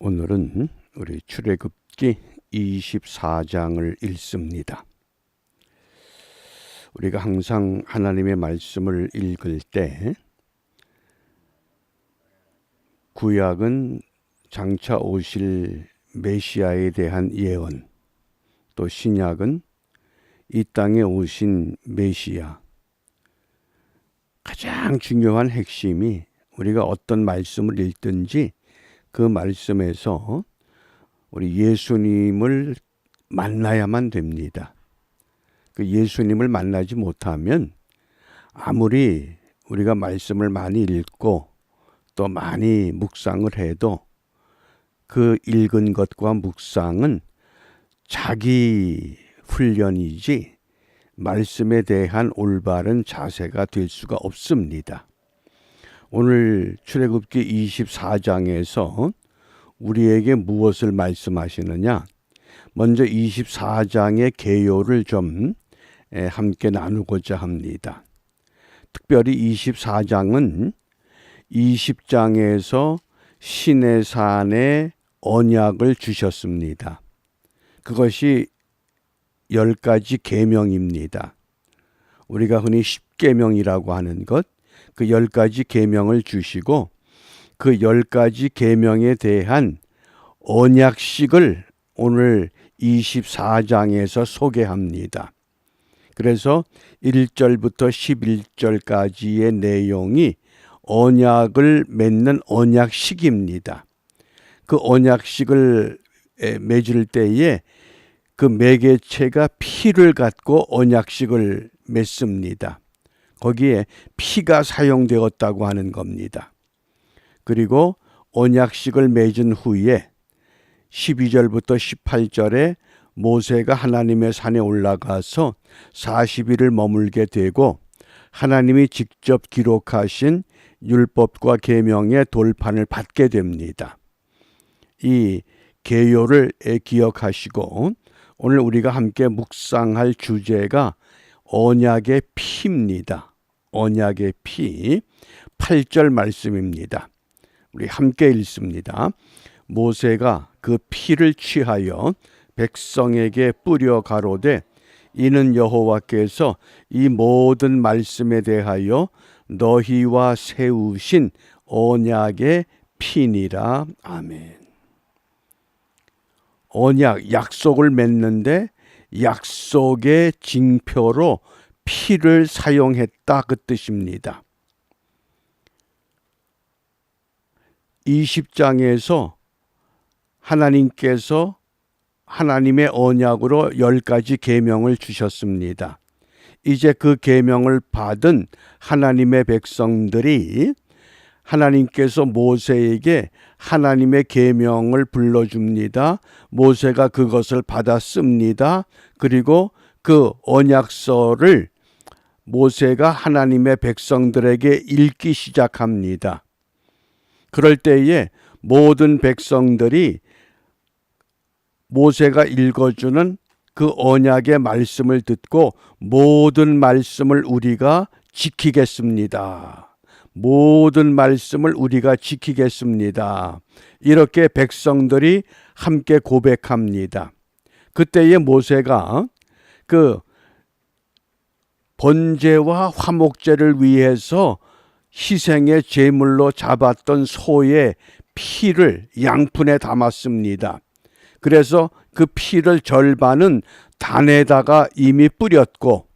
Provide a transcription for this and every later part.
오늘은 우리 출애굽기 24장을 읽습니다. 우리가 항상 하나님의 말씀을 읽을 때 구약은 장차 오실 메시아에 대한 예언, 또 신약은 이 땅에 오신 메시아, 가장 중요한 핵심이 우리가 어떤 말씀을 읽든지 그 말씀에서 우리 예수님을 만나야만 됩니다. 그 예수님을 만나지 못하면 아무리 우리가 말씀을 많이 읽고 또 많이 묵상을 해도 그 읽은 것과 묵상은 자기 훈련이지 말씀에 대한 올바른 자세가 될 수가 없습니다. 오늘 출애굽기 24장에서 우리에게 무엇을 말씀하시느냐? 먼저 24장의 개요를 좀 함께 나누고자 합니다. 특별히 24장은 20장에서 시내산에 언약을 주셨습니다. 그것이 10가지 계명입니다. 우리가 흔히 10계명이라고 하는 것, 그 10가지 계명을 주시고 그 10가지 계명에 대한 언약식을 오늘 24장에서 소개합니다. 그래서 1절부터 11절까지의 내용이 언약을 맺는 언약식입니다. 그 언약식을 맺을 때에 그 매개체가 피를 갖고 언약식을 맺습니다. 거기에 피가 사용되었다고 하는 겁니다. 그리고 언약식을 맺은 후에 12절부터 18절에 모세가 하나님의 산에 올라가서 40일을 머물게 되고 하나님이 직접 기록하신 율법과 계명의 돌판을 받게 됩니다. 이 계요를 기억하시고 오늘 우리가 함께 묵상할 주제가 언약의 피입니다. 언약의 피, 8절 말씀입니다. 우리 함께 읽습니다. 모세가 그 피를 취하여 백성에게 뿌려 가로되 이는 여호와께서 이 모든 말씀에 대하여 너희와 세우신 언약의 피니라. 아멘. 언약, 약속을 맺는데 약속의 징표로 피를 사용했다 그 뜻입니다. 20장에서 하나님께서 하나님의 언약으로 10가지 계명을 주셨습니다. 이제 그 계명을 받은 하나님의 백성들이 하나님께서 모세에게 하나님의 계명을 불러줍니다. 모세가 그것을 받았습니다. 그리고 그 언약서를 모세가 하나님의 백성들에게 읽기 시작합니다. 그럴 때에 모든 백성들이 모세가 읽어주는 그 언약의 말씀을 듣고 모든 말씀을 우리가 지키겠습니다. 모든 말씀을 우리가 지키겠습니다. 이렇게 백성들이 함께 고백합니다. 그때에 모세가 그 번제와 화목제를 위해서 희생의 제물로 잡았던 소의 피를 양푼에 담았습니다. 그래서 그 피를 절반은 단에다가 이미 뿌렸고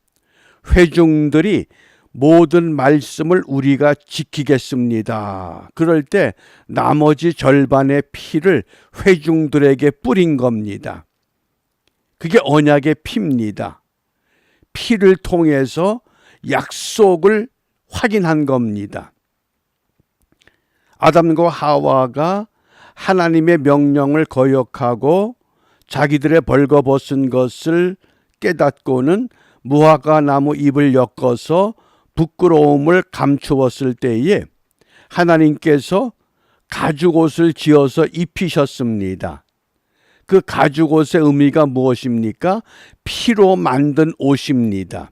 회중들이 모든 말씀을 우리가 지키겠습니다. 그럴 때 나머지 절반의 피를 회중들에게 뿌린 겁니다. 그게 언약의 피입니다. 피를 통해서 약속을 확인한 겁니다. 아담과 하와가 하나님의 명령을 거역하고 자기들의 벌거벗은 것을 깨닫고는 무화과 나무 잎을 엮어서 부끄러움을 감추었을 때에 하나님께서 가죽옷을 지어서 입히셨습니다. 그 가죽옷의 의미가 무엇입니까? 피로 만든 옷입니다.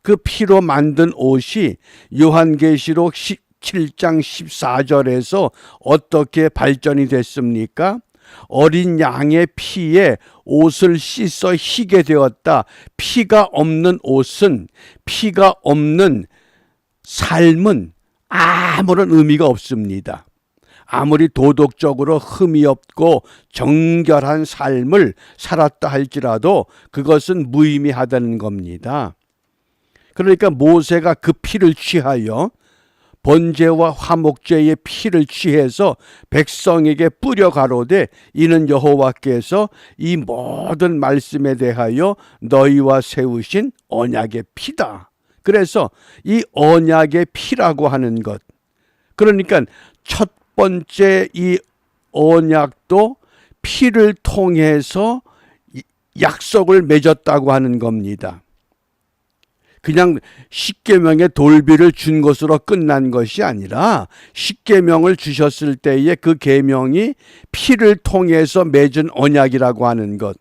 그 피로 만든 옷이 요한계시록 17장 14절에서 어떻게 발전이 됐습니까? 어린 양의 피에 옷을 씻어 희게 되었다. 피가 없는 옷은, 피가 없는 삶은 아무런 의미가 없습니다. 아무리 도덕적으로 흠이 없고 정결한 삶을 살았다 할지라도 그것은 무의미하다는 겁니다. 그러니까 모세가 그 피를 취하여 번제와 화목제의 피를 취해서 백성에게 뿌려 가로되 이는 여호와께서 이 모든 말씀에 대하여 너희와 세우신 언약의 피다. 그래서 이 언약의 피라고 하는 것, 그러니까 첫 번째 이 언약도 피를 통해서 약속을 맺었다고 하는 겁니다. 그냥 십계명의 돌비를 준 것으로 끝난 것이 아니라 십계명을 주셨을 때에 그 계명이 피를 통해서 맺은 언약이라고 하는 것,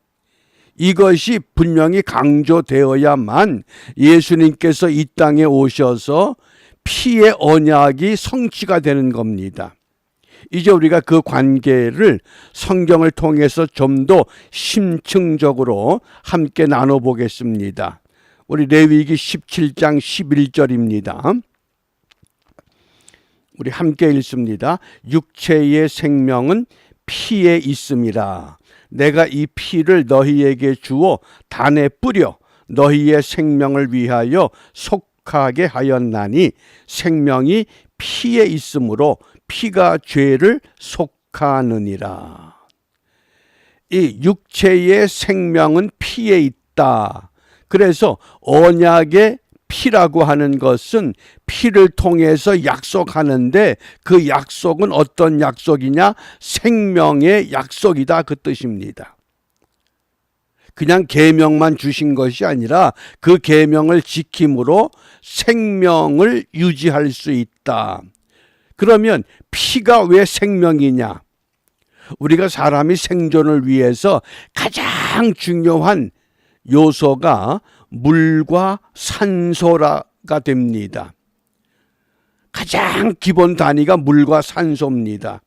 이것이 분명히 강조되어야만 예수님께서 이 땅에 오셔서 피의 언약이 성취가 되는 겁니다. 이제 우리가 그 관계를 성경을 통해서 좀 더 심층적으로 함께 나눠보겠습니다. 우리 레위기 17장 11절입니다. 우리 함께 읽습니다. 육체의 생명은 피에 있음이라. 내가 이 피를 너희에게 주어 단에 뿌려 너희의 생명을 위하여 속하게 하였나니 생명이 피에 있으므로 피가 죄를 속하느니라. 이 육체의 생명은 피에 있다. 그래서 언약의 피라고 하는 것은 피를 통해서 약속하는데 그 약속은 어떤 약속이냐? 생명의 약속이다, 그 뜻입니다. 그냥 계명만 주신 것이 아니라 그 계명을 지킴으로 생명을 유지할 수 있다. 그러면 피가 왜 생명이냐? 우리가 사람이 생존을 위해서 가장 중요한 요소가 물과 산소가 됩니다. 가장 기본 단위가 물과 산소입니다.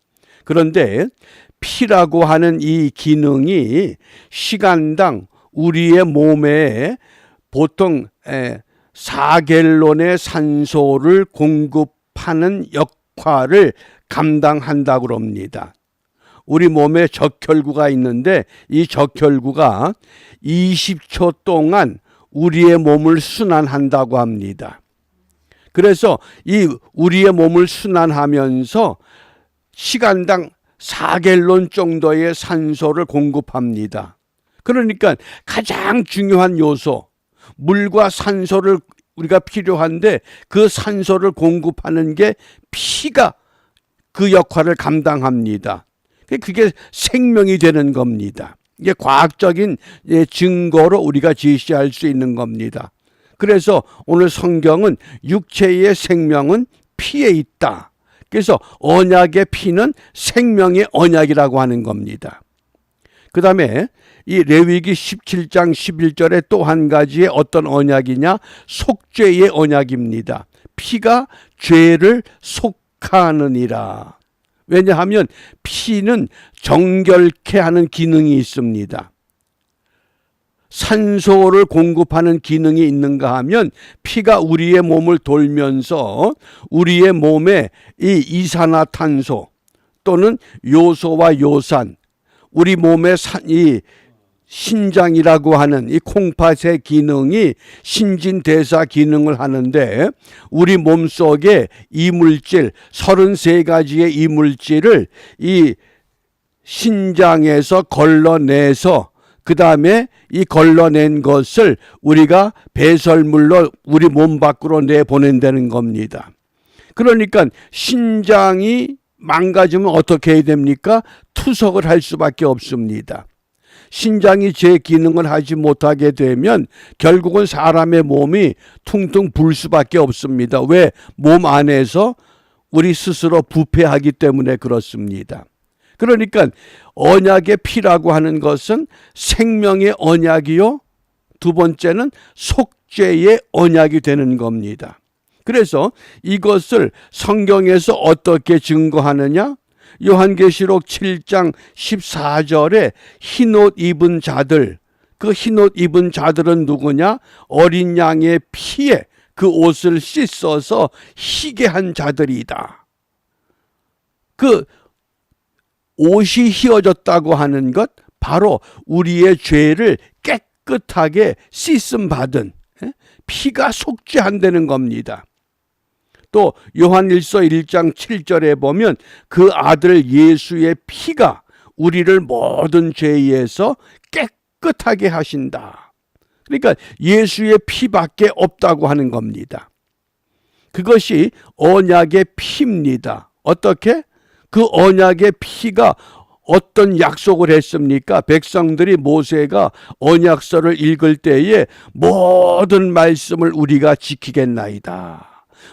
그런데 피라고 하는 이 기능이 시간당 우리의 몸에 보통 4갤론의 산소를 공급하는 역할을 감당한다고 합니다. 우리 몸에 적혈구가 있는데 이 적혈구가 20초 동안 우리의 몸을 순환한다고 합니다. 그래서 이 우리의 몸을 순환하면서 시간당 4갤론 정도의 산소를 공급합니다. 그러니까 가장 중요한 요소, 물과 산소를 우리가 필요한데 그 산소를 공급하는 게 피가 그 역할을 감당합니다. 그게 생명이 되는 겁니다. 이게 과학적인 증거로 우리가 제시할 수 있는 겁니다. 그래서 오늘 성경은 육체의 생명은 피에 있다. 그래서 언약의 피는 생명의 언약이라고 하는 겁니다. 그 다음에 이 레위기 17장 11절에 또 한 가지의 어떤 언약이냐? 속죄의 언약입니다. 피가 죄를 속하느니라. 왜냐하면 피는 정결케 하는 기능이 있습니다. 산소를 공급하는 기능이 있는가 하면 피가 우리의 몸을 돌면서 우리의 몸에 이 이산화탄소 또는 요소와 요산, 우리 몸의 이 신장이라고 하는 이 콩팥의 기능이 신진대사 기능을 하는데 우리 몸속에 이물질 33가지의 이물질을 이 신장에서 걸러내서 그 다음에 이 걸러낸 것을 우리가 배설물로 우리 몸 밖으로 내보낸다는 겁니다. 그러니까 신장이 망가지면 어떻게 해야 됩니까? 투석을 할 수밖에 없습니다. 신장이 제 기능을 하지 못하게 되면 결국은 사람의 몸이 퉁퉁 불 수밖에 없습니다. 왜? 몸 안에서 우리 스스로 부패하기 때문에 그렇습니다. 그러니까 언약의 피라고 하는 것은 생명의 언약이요, 두 번째는 속죄의 언약이 되는 겁니다. 그래서 이것을 성경에서 어떻게 증거하느냐? 요한계시록 7장 14절에 흰옷 입은 자들, 그 흰옷 입은 자들은 누구냐? 어린 양의 피에 그 옷을 씻어서 희게 한 자들이다. 그 옷이 휘어졌다고 하는 것, 바로 우리의 죄를 깨끗하게 씻음 받은 피가 속죄한다는 겁니다. 또 요한일서 1장 7절에 보면 그 아들 예수의 피가 우리를 모든 죄에서 깨끗하게 하신다. 그러니까 예수의 피밖에 없다고 하는 겁니다. 그것이 언약의 피입니다. 어떻게? 그 언약의 피가 어떤 약속을 했습니까? 백성들이 모세가 언약서를 읽을 때에 모든 말씀을 우리가 지키겠나이다.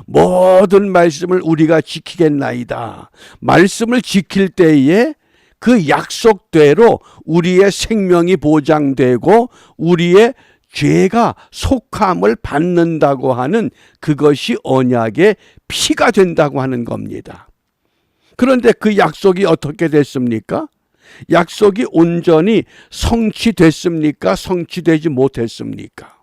모든 말씀을 우리가 지키겠나이다. 말씀을 지킬 때에 그 약속대로 우리의 생명이 보장되고 우리의 죄가 속함을 받는다고 하는 그것이 언약의 피가 된다고 하는 겁니다. 그런데 그 약속이 어떻게 됐습니까? 약속이 온전히 성취됐습니까? 성취되지 못했습니까?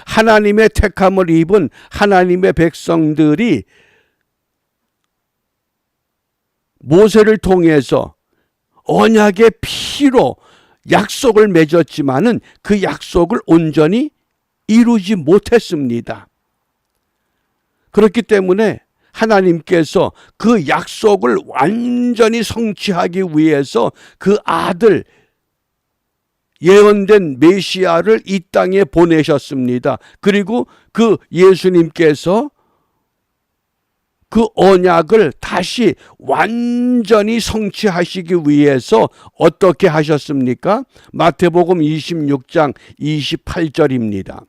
하나님의 택함을 입은 하나님의 백성들이 모세를 통해서 언약의 피로 약속을 맺었지만은 그 약속을 온전히 이루지 못했습니다. 그렇기 때문에 하나님께서 그 약속을 완전히 성취하기 위해서 그 아들 예언된 메시아를 이 땅에 보내셨습니다. 그리고 그 예수님께서 그 언약을 다시 완전히 성취하시기 위해서 어떻게 하셨습니까? 마태복음 26장 28절입니다.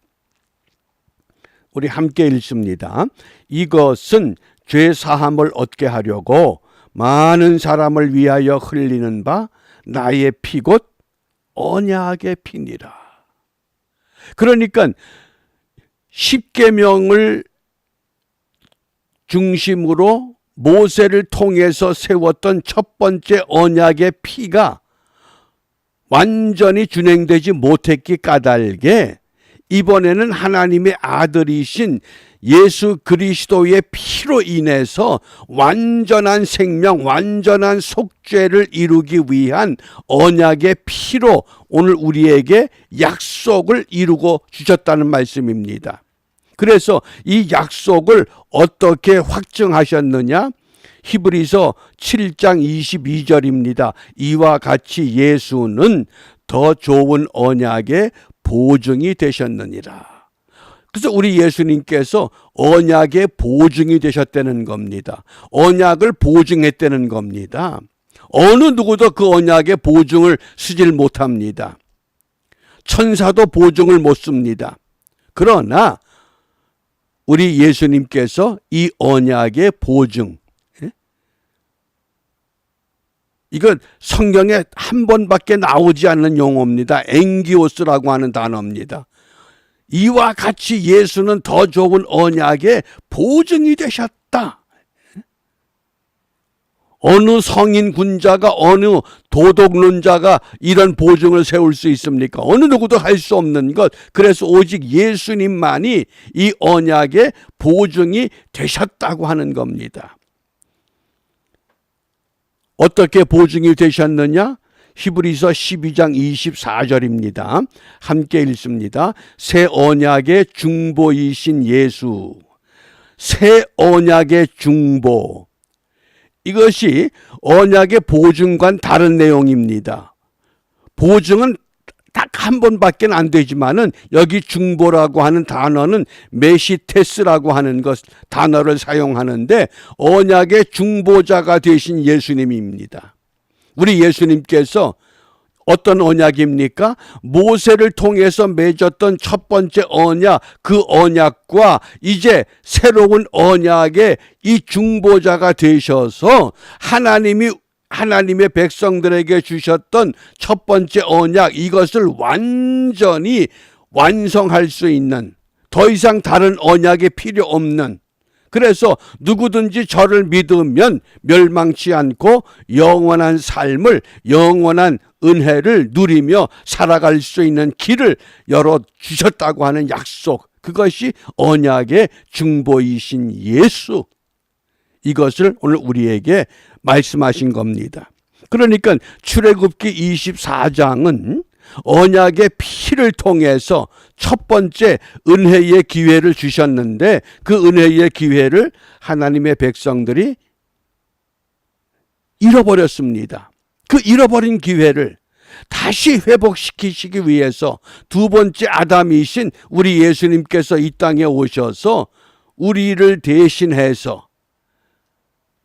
우리 함께 읽습니다. 이것은 죄 사함을 얻게 하려고 많은 사람을 위하여 흘리는 바 나의 피 곧 언약의 피니라. 그러니까 십계명을 중심으로 모세를 통해서 세웠던 첫 번째 언약의 피가 완전히 준행되지 못했기 까닭에 이번에는 하나님의 아들이신 예수 그리스도의 피로 인해서 완전한 생명, 완전한 속죄를 이루기 위한 언약의 피로 오늘 우리에게 약속을 이루고 주셨다는 말씀입니다. 그래서 이 약속을 어떻게 확증하셨느냐? 히브리서 7장 22절입니다. 이와 같이 예수는 더 좋은 언약의 보증이 되셨느니라. 그래서 우리 예수님께서 언약의 보증이 되셨다는 겁니다. 언약을 보증했다는 겁니다. 어느 누구도 그 언약의 보증을 쓰질 못합니다. 천사도 보증을 못 씁니다. 그러나 우리 예수님께서 이 언약의 보증, 이건 성경에 한 번밖에 나오지 않는 용어입니다. 엥기오스라고 하는 단어입니다. 이와 같이 예수는 더 좋은 언약의 보증이 되셨다. 어느 성인 군자가, 어느 도덕론자가 이런 보증을 세울 수 있습니까? 어느 누구도 할 수 없는 것. 그래서 오직 예수님만이 이 언약의 보증이 되셨다고 하는 겁니다. 어떻게 보증이 되셨느냐? 히브리서 12장 24절입니다. 함께 읽습니다. 새 언약의 중보이신 예수. 새 언약의 중보. 이것이 언약의 보증과는 다른 내용입니다. 보증은 딱 한 번밖에 안 되지만은 여기 중보라고 하는 단어는 메시테스라고 하는 것 단어를 사용하는데 언약의 중보자가 되신 예수님입니다. 우리 예수님께서 어떤 언약입니까? 모세를 통해서 맺었던 첫 번째 언약, 그 언약과 이제 새로운 언약의 이 중보자가 되셔서 하나님의 백성들에게 주셨던 첫 번째 언약, 이것을 완전히 완성할 수 있는, 더 이상 다른 언약이 필요 없는, 그래서 누구든지 저를 믿으면 멸망치 않고 영원한 삶을, 영원한 은혜를 누리며 살아갈 수 있는 길을 열어주셨다고 하는 약속, 그것이 언약의 중보이신 예수, 이것을 오늘 우리에게 말씀하신 겁니다. 그러니까 출애굽기 24장은 언약의 피를 통해서 첫 번째 은혜의 기회를 주셨는데, 그 은혜의 기회를 하나님의 백성들이 잃어버렸습니다. 그 잃어버린 기회를 다시 회복시키시기 위해서 두 번째 아담이신 우리 예수님께서 이 땅에 오셔서 우리를 대신해서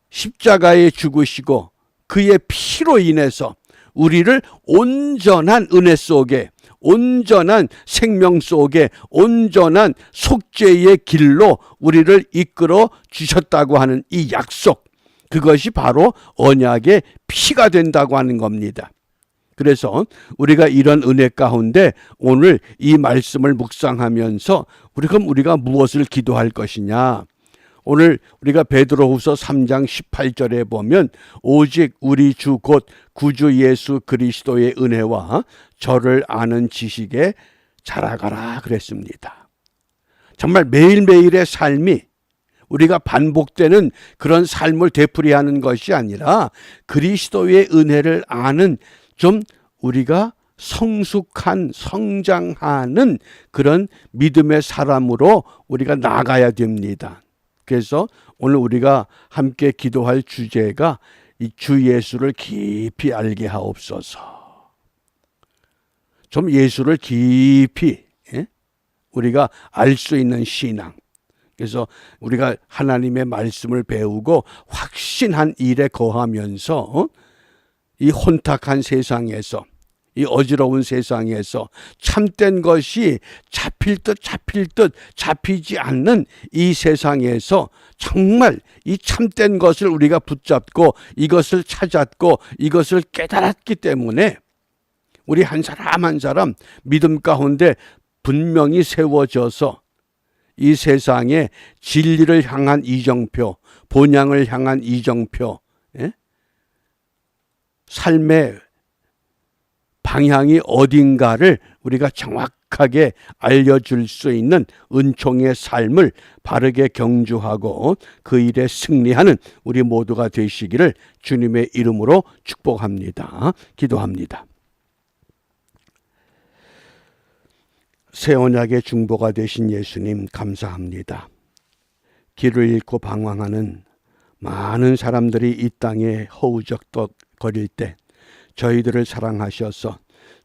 십자가에 죽으시고 그의 피로 인해서 우리를 온전한 은혜 속에, 온전한 생명 속에, 온전한 속죄의 길로 우리를 이끌어 주셨다고 하는 이 약속, 그것이 바로 언약의 피가 된다고 하는 겁니다. 그래서 우리가 이런 은혜 가운데 오늘 이 말씀을 묵상하면서 우리가 무엇을 기도할 것이냐? 오늘 우리가 베드로후서 3장 18절에 보면 오직 우리 주 곧 구주 예수 그리스도의 은혜와 저를 아는 지식에 자라가라 그랬습니다. 정말 매일매일의 삶이 우리가 반복되는 그런 삶을 되풀이하는 것이 아니라 그리스도의 은혜를 아는, 좀 우리가 성숙한, 성장하는 그런 믿음의 사람으로 우리가 나가야 됩니다. 그래서 오늘 우리가 함께 기도할 주제가 이 주 예수를 깊이 알게 하옵소서. 좀 예수를 깊이 우리가 알 수 있는 신앙. 그래서 우리가 하나님의 말씀을 배우고 확신한 일에 거하면서 이 혼탁한 세상에서, 이 어지러운 세상에서 참된 것이 잡힐 듯 잡히지 않는 이 세상에서 정말 이 참된 것을 우리가 붙잡고 이것을 찾았고 이것을 깨달았기 때문에 우리 한 사람 한 사람 믿음 가운데 분명히 세워져서 이 세상에 진리를 향한 이정표, 본향을 향한 이정표, 삶의 방향이 어딘가를 우리가 정확하게 알려줄 수 있는 은총의 삶을 바르게 경주하고 그 일에 승리하는 우리 모두가 되시기를 주님의 이름으로 축복합니다. 기도합니다. 새 언약의 중보가 되신 예수님 감사합니다. 길을 잃고 방황하는 많은 사람들이 이 땅에 허우적거릴 때 저희들을 사랑하셔서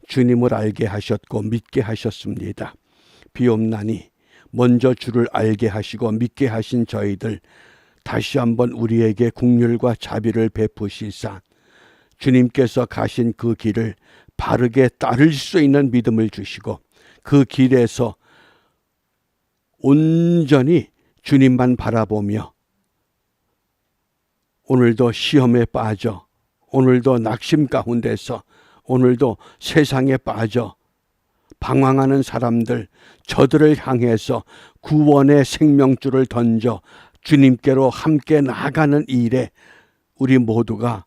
주님을 알게 하셨고 믿게 하셨습니다. 비옵나니 먼저 주를 알게 하시고 믿게 하신 저희들 다시 한번 우리에게 긍휼과 자비를 베푸시사 주님께서 가신 그 길을 바르게 따를 수 있는 믿음을 주시고 그 길에서 온전히 주님만 바라보며 오늘도 시험에 빠져, 오늘도 낙심 가운데서, 오늘도 세상에 빠져 방황하는 사람들, 저들을 향해서 구원의 생명줄을 던져 주님께로 함께 나아가는 일에 우리 모두가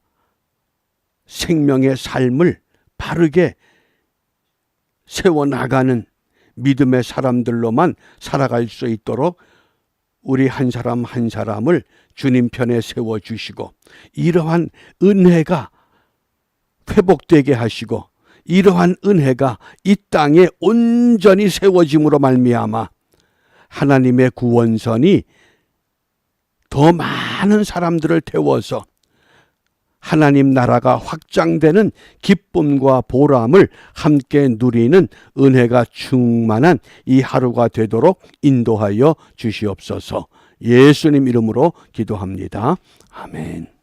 생명의 삶을 바르게 세워나가는 믿음의 사람들로만 살아갈 수 있도록 우리 한 사람 한 사람을 주님 편에 세워주시고 이러한 은혜가 회복되게 하시고 이러한 은혜가 이 땅에 온전히 세워짐으로 말미암아 하나님의 구원선이 더 많은 사람들을 태워서 하나님 나라가 확장되는 기쁨과 보람을 함께 누리는 은혜가 충만한 이 하루가 되도록 인도하여 주시옵소서. 예수님 이름으로 기도합니다. 아멘.